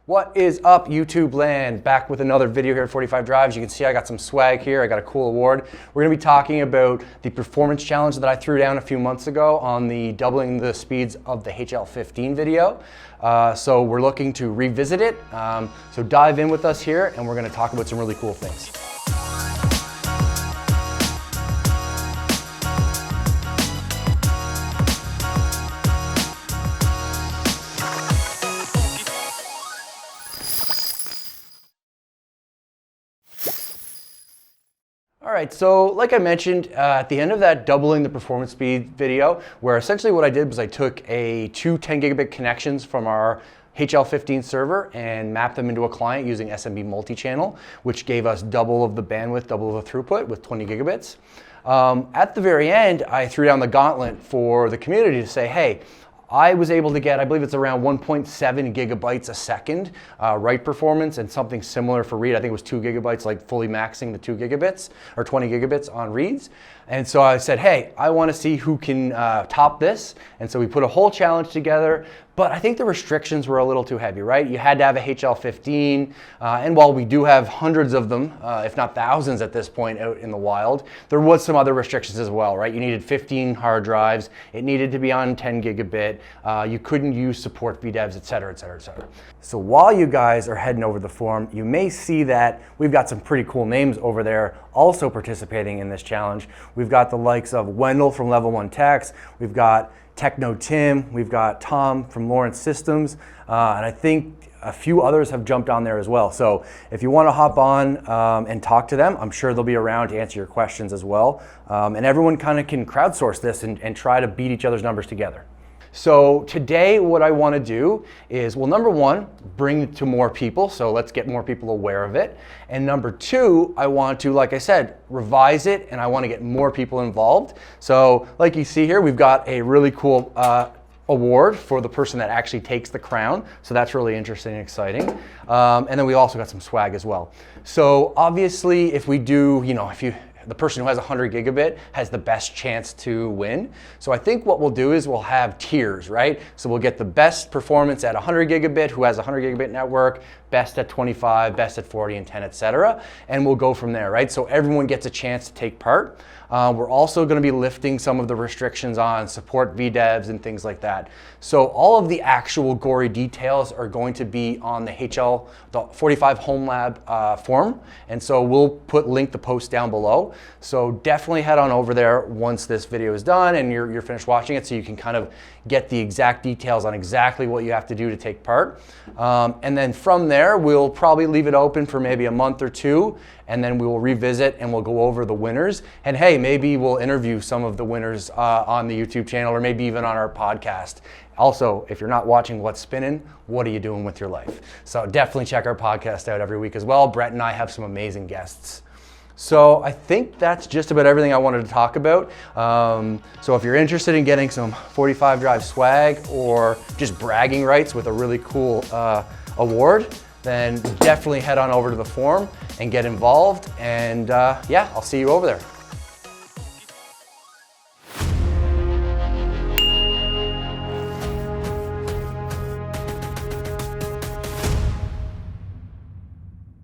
What is up, YouTube land? Back with another video here at 45 Drives. You can see I got some swag here. I got a cool award. We're gonna be talking about the performance challenge that I threw down a few months ago on the doubling the speeds of the HL15 video. So we're looking to revisit it. So dive in with us here and we're gonna talk about some really cool things. All right, so like I mentioned, at the end of that doubling the performance speed video, where essentially what I did was I took two 10 gigabit connections from our HL15 server and mapped them into a client using SMB multi-channel, which gave us double of the bandwidth, double of the throughput with 20 gigabits. At the very end, I threw down the gauntlet for the community to say, hey, I was able to get, I believe it's around 1.7 gigabytes a second write performance, and something similar for read. I think it was 2 gigabytes, like fully maxing the 2 gigabits or 20 gigabits on reads. And so I said, hey, I want to see who can top this. And so we put a whole challenge together, but I think the restrictions were a little too heavy, right? You had to have a HL15, and while we do have hundreds of them, if not thousands at this point out in the wild, there was some other restrictions as well, right? You needed 15 hard drives, it needed to be on 10 gigabit, you couldn't use support VDEVs, et cetera, et cetera, et cetera. So while you guys are heading over the forum, you may see that we've got some pretty cool names over there also participating in this challenge. We've got the likes of Wendell from Level 1 Techs, we've got Techno Tim, we've got Tom from Lawrence Systems, and I think a few others have jumped on there as well. So if you want to hop on and talk to them, I'm sure they'll be around to answer your questions as well. And everyone kind of can crowdsource this and try to beat each other's numbers together. So today what I want to do is, well, number one, bring it to more people. So let's get more people aware of it. And number two, I want to, like I said, revise it, and I want to get more people involved. So like you see here, we've got a really cool award for the person that actually takes the crown. So that's really interesting and exciting. And then we also got some swag as well. So obviously if we do, the person who has 100 gigabit has the best chance to win. So I think what we'll do is we'll have tiers, right? So we'll get the best performance at 100 gigabit, who has a 100 gigabit network, best at 25, best at 40 and 10, et cetera. And we'll go from there, right? So everyone gets a chance to take part. We're also going to be lifting some of the restrictions on support VDEVs and things like that. So all of the actual gory details are going to be on the HL45 Home Lab forum. And so we'll link the post down below. So definitely head on over there once this video is done and you're finished watching it, so you can kind of get the exact details on exactly what you have to do to take part. And then from there, we'll probably leave it open for maybe a month or two, and then we will revisit and we'll go over the winners. And hey, maybe we'll interview some of the winners on the YouTube channel, or maybe even on our podcast. Also, if you're not watching What's Spinning, what are you doing with your life? So definitely check our podcast out every week as well. Brett and I have some amazing guests. So I think that's just about everything I wanted to talk about. So if you're interested in getting some 45 Drive swag or just bragging rights with a really cool award, then definitely head on over to the forum and get involved. And yeah, I'll see you over there.